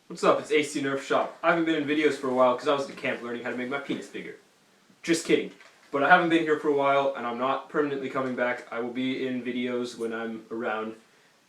What's up? It's AC Nerf Shop. I haven't been in videos for a while because I was at camp learning how to make my penis bigger. Just kidding. But I haven't been here for a while and I'm not permanently coming back. I will be in videos when I'm around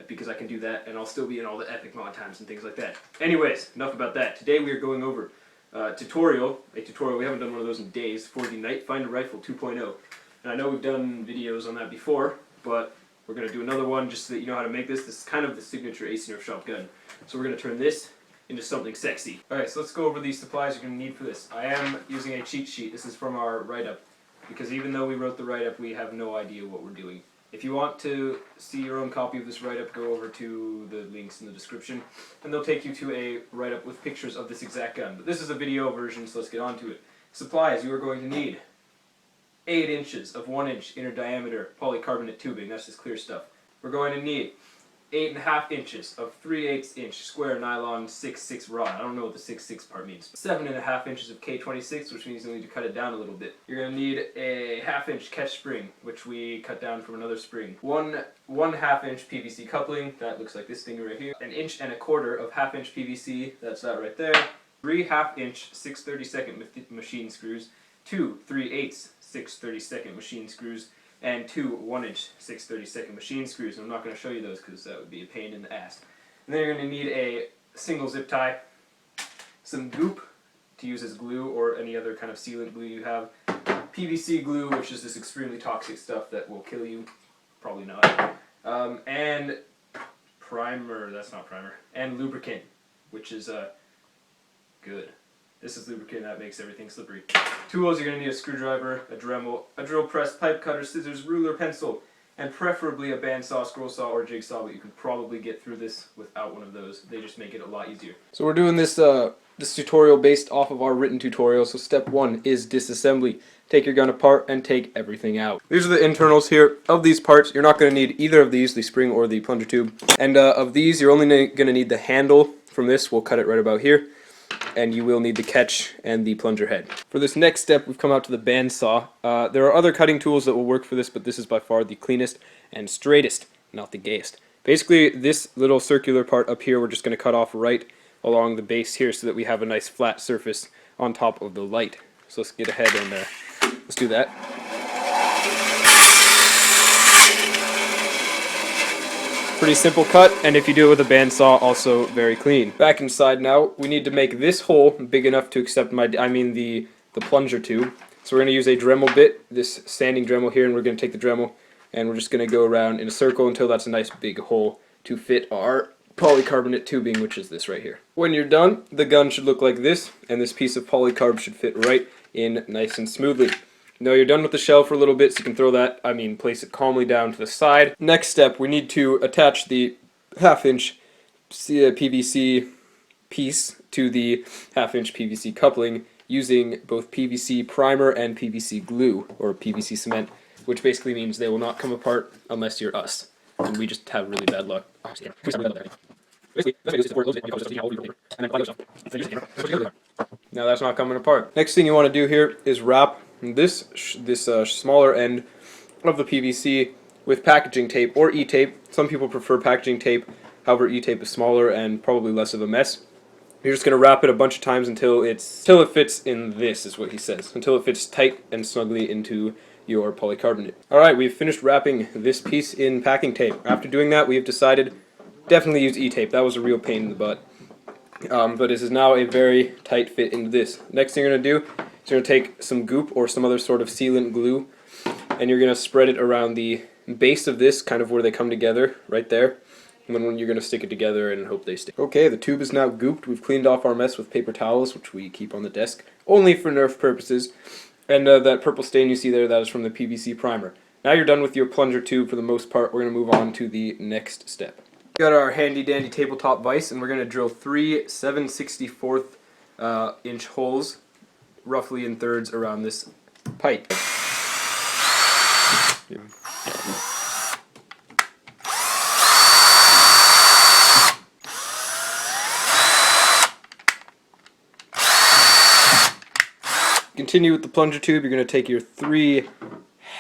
because I can do that, and I'll still be in all the epic mod times and things like that. Anyways, enough about that. Today we are going over a tutorial, we haven't done one of those in days, for the Nitefinder Rifle 2.0. And I know we've done videos on that before, but we're going to do another one just so that you know how to make this. This is kind of the signature AC Nerf Shop gun. So we're going to turn this into something sexy. Alright, so let's go over these supplies you're going to need for this. I am using a cheat sheet. This is from our write-up, because even though we wrote the write-up, we have no idea what we're doing. If you want to see your own copy of this write-up, go over to the links in the description, and they'll take you to a write-up with pictures of this exact gun. But this is a video version, so let's get on to it. Supplies you are going to need: 8 inches of 1 inch inner diameter polycarbonate tubing. That's just clear stuff. We're going to need 8.5 inches of 3/8 inch square nylon 6/6 rod. I don't know what the 6/6 part means. 7.5 inches of K26, which means you'll need to cut it down a little bit. You're going to need a 1/2 inch catch spring, which we cut down from another spring. 1/2 inch PVC coupling, that looks like this thing right here. 1.25 inches of 1/2 inch PVC, that's that right there. 3 1/2 inch 6/32 machine screws. 2 3/8 6/32 machine screws. And 2 1 inch 6/32 machine screws. I'm not going to show you those because that would be a pain in the ass. And then you're going to need a single zip tie, some goop to use as glue or any other kind of sealant glue you have, PVC glue, which is this extremely toxic stuff that will kill you, probably not, and primer, that's not primer, and lubricant, which is good. This is lubricant that makes everything slippery. Tools, you're going to need a screwdriver, a Dremel, a drill press, pipe cutter, scissors, ruler, pencil, and preferably a bandsaw, scroll saw, or jigsaw, but you can probably get through this without one of those. They just make it a lot easier. So we're doing this tutorial based off of our written tutorial. So step 1 is disassembly. Take your gun apart and take everything out. These are the internals here of these parts. You're not going to need either of these, the spring or the plunger tube. And of these, you're only going to need the handle from this. We'll cut it right about here. And you will need the catch and the plunger head. For this next step, we've come out to the bandsaw. There are other cutting tools that will work for this, but this is by far the cleanest and straightest, not the gayest. Basically, this little circular part up here, we're just going to cut off right along the base here so that we have a nice flat surface on top of the light. So let's get ahead and let's do that. Pretty simple cut, and if you do it with a bandsaw, also very clean. Back inside now, we need to make this hole big enough to accept the plunger tube. So we're going to use a Dremel bit, this sanding Dremel here, and we're going to take the Dremel and we're just going to go around in a circle until that's a nice big hole to fit our polycarbonate tubing, which is this right here. When you're done, the gun should look like this, and this piece of polycarb should fit right in nice and smoothly. Now you're done with the shell for a little bit, so you can throw that, place it calmly down to the side. Next step, we need to attach the 1/2 inch PVC piece to the 1/2 inch PVC coupling using both PVC primer and PVC glue, or PVC cement, which basically means they will not come apart unless you're us. And we just have really bad luck. Now that's not coming apart. Next thing you want to do here is wrap this smaller end of the PVC with packaging tape or E-tape. Some people prefer packaging tape, however E-tape is smaller and probably less of a mess. You're just going to wrap it a bunch of times until it fits in this, is what he says. Until it fits tight and snugly into your polycarbonate. Alright, we've finished wrapping this piece in packing tape. After doing that, we've decided definitely use E-tape. That was a real pain in the butt. But this is now a very tight fit into this. Next thing you're going to do is you're going to take some goop or some other sort of sealant glue, and you're going to spread it around the base of this, kind of where they come together, right there. And then you're going to stick it together and hope they stick. Okay, the tube is now gooped. We've cleaned off our mess with paper towels, which we keep on the desk, only for Nerf purposes. And that purple stain you see there, that is from the PVC primer. Now you're done with your plunger tube for the most part. We're going to move on to the next step. Got our handy dandy tabletop vise, and we're going to drill 3 7/64 inch holes roughly in thirds around this pipe. Yeah. Continue with the plunger tube. You're going to take your 3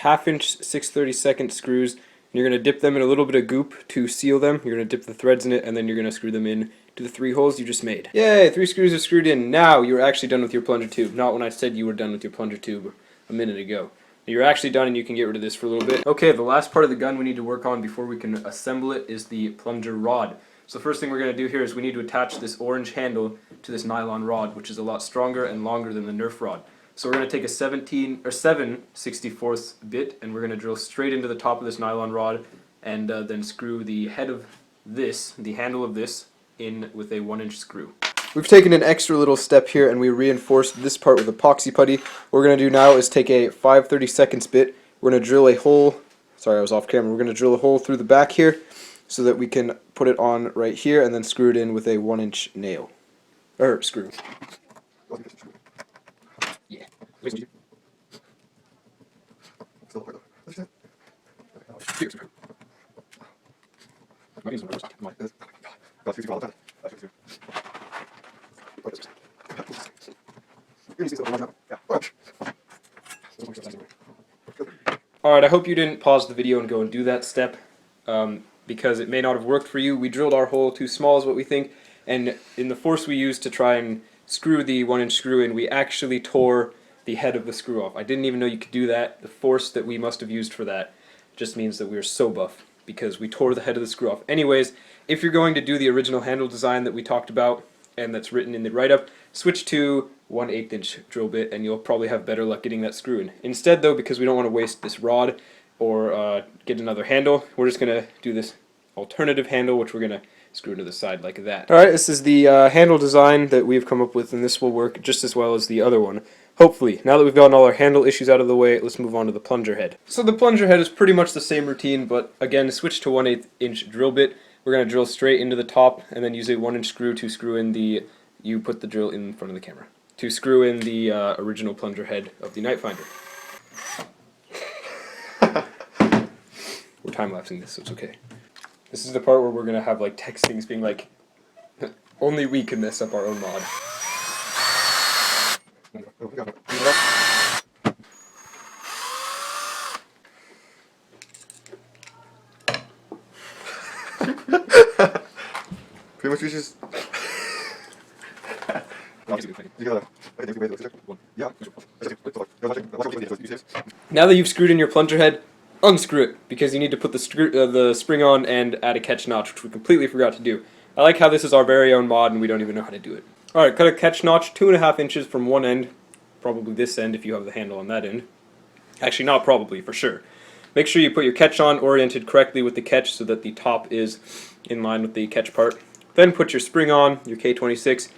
1/2 inch 6/32 screws, and you're going to dip them in a little bit of goop to seal them. You're going to dip the threads in it, and then you're going to screw them in to the 3 holes you just made. Yay, 3 screws are screwed in. Now you're actually done with your plunger tube. Not when I said you were done with your plunger tube a minute ago. You're actually done and you can get rid of this for a little bit. Okay, the last part of the gun we need to work on before we can assemble it is the plunger rod. So the first thing we're going to do here is we need to attach this orange handle to this nylon rod, which is a lot stronger and longer than the Nerf rod. So we're going to take a 7/64 bit and we're going to drill straight into the top of this nylon rod and then screw the head of this, the handle of this, in with a 1-inch screw. We've taken an extra little step here and we reinforced this part with epoxy putty. What we're going to do now is take a 5/32 bit. We're going to drill a hole, sorry I was off camera, we're going to drill a hole through the back here so that we can put it on right here and then screw it in with a 1-inch nail. Or screw. Yeah. Alright, I hope you didn't pause the video and go and do that step, because it may not have worked for you. We drilled our hole too small is what we think, and in the force we used to try and screw the 1-inch screw in, we actually tore the head of the screw off. I didn't even know you could do that. The force that we must have used for that just means that we are so buff, because we tore the head of the screw off. Anyways, if you're going to do the original handle design that we talked about, and that's written in the write-up, switch to 1/8 inch drill bit and you'll probably have better luck getting that screw in. Instead though, because we don't want to waste this rod or get another handle, we're just going to do this alternative handle, which we're going to screw into the side like that. Alright, this is the handle design that we've come up with, and this will work just as well as the other one. Hopefully. Now that we've gotten all our handle issues out of the way, let's move on to the plunger head. So the plunger head is pretty much the same routine, but again, switch to 1/8 inch drill bit. We're going to drill straight into the top and then use a 1-inch screw to screw in the, you put the drill in front of the camera, to screw in the original plunger head of the Nitefinder. We're time-lapsing this, so it's okay. This is the part where we're going to have like text things being like, only we can mess up our own mod. Pretty much we just... Now that you've screwed in your plunger head, unscrew it, because you need to put the spring on and add a catch notch, which we completely forgot to do. I like how this is our very own mod and we don't even know how to do it. Alright, cut a catch notch 2.5 inches from one end, probably this end if you have the handle on that end. Actually, not probably, for sure. Make sure you put your catch on oriented correctly with the catch so that the top is in line with the catch part. Then put your spring on, your K26,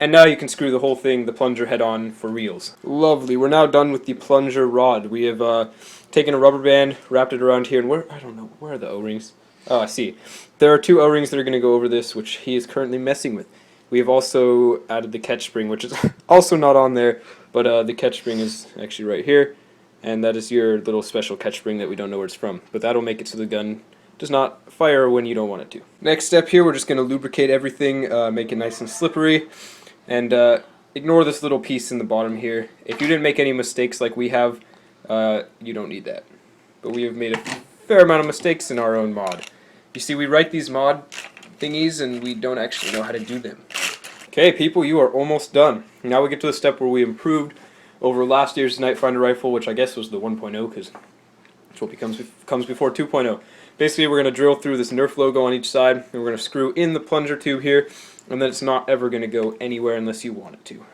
and now you can screw the whole thing, the plunger head, on for reals. Lovely, we're now done with the plunger rod. We have taken a rubber band, wrapped it around here, and I don't know, where are the O-rings? Oh, I see. There are 2 O-rings that are going to go over this, which he is currently messing with. We have also added the catch spring, which is also not on there, but the catch spring is actually right here, and that is your little special catch spring that we don't know where it's from. But that'll make it so the gun does not fire when you don't want it to. Next step here, we're just going to lubricate everything, make it nice and slippery, and ignore this little piece in the bottom here. If you didn't make any mistakes like we have, you don't need that. But we have made a fair amount of mistakes in our own mod. You see, we write these mod thingies and we don't actually know how to do them. Okay, people, you are almost done. Now we get to the step where we improved over last year's Nitefinder rifle, which I guess was the 1.0, because that's what comes before 2.0. Basically, we're going to drill through this Nerf logo on each side, and we're going to screw in the plunger tube here, and then it's not ever going to go anywhere unless you want it to.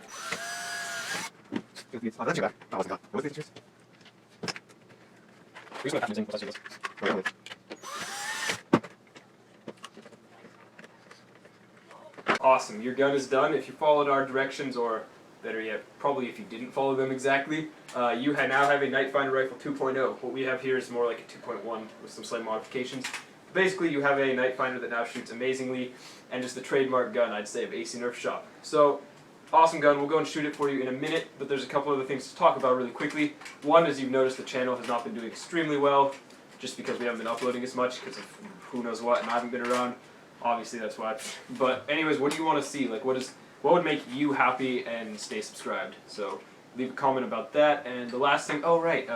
Awesome, your gun is done. If you followed our directions, or better yet, probably if you didn't follow them exactly, you now have a Nitefinder rifle 2.0. What we have here is more like a 2.1 with some slight modifications. Basically, you have a Nitefinder that now shoots amazingly, and just the trademark gun, I'd say, of AC Nerf Shop. So, awesome gun. We'll go and shoot it for you in a minute, but there's a couple other things to talk about really quickly. One, as you've noticed, the channel has not been doing extremely well, just because we haven't been uploading as much, because of who knows what, and I haven't been around. Obviously, that's why. But anyways, what do you want to see? Like, what would make you happy and stay subscribed? So leave a comment about that. And the last thing, oh right,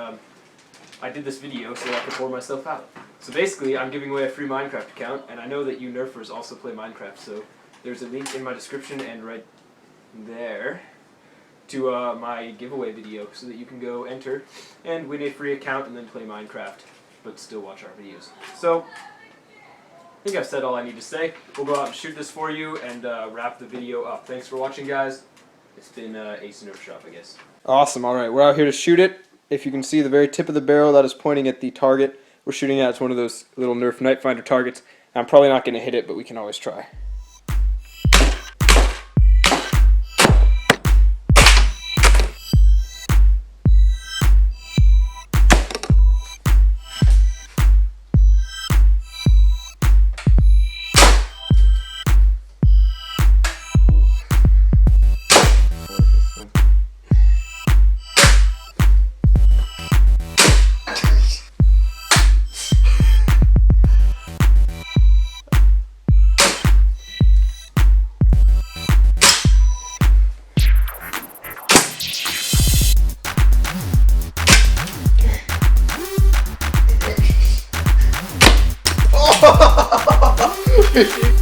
I did this video so I could bore myself out. So basically, I'm giving away a free Minecraft account, and I know that you nerfers also play Minecraft, so there's a link in my description and right there to my giveaway video so that you can go enter and win a free account and then play Minecraft, but still watch our videos. So, I think I've said all I need to say. We'll go out and shoot this for you and wrap the video up. Thanks for watching, guys. It's been Ace Nerf Shop, I guess. Awesome, alright, we're out here to shoot it. If you can see the very tip of the barrel, that is pointing at the target we're shooting at. It's one of those little Nerf Nitefinder targets. I'm probably not going to hit it, but we can always try. Oh!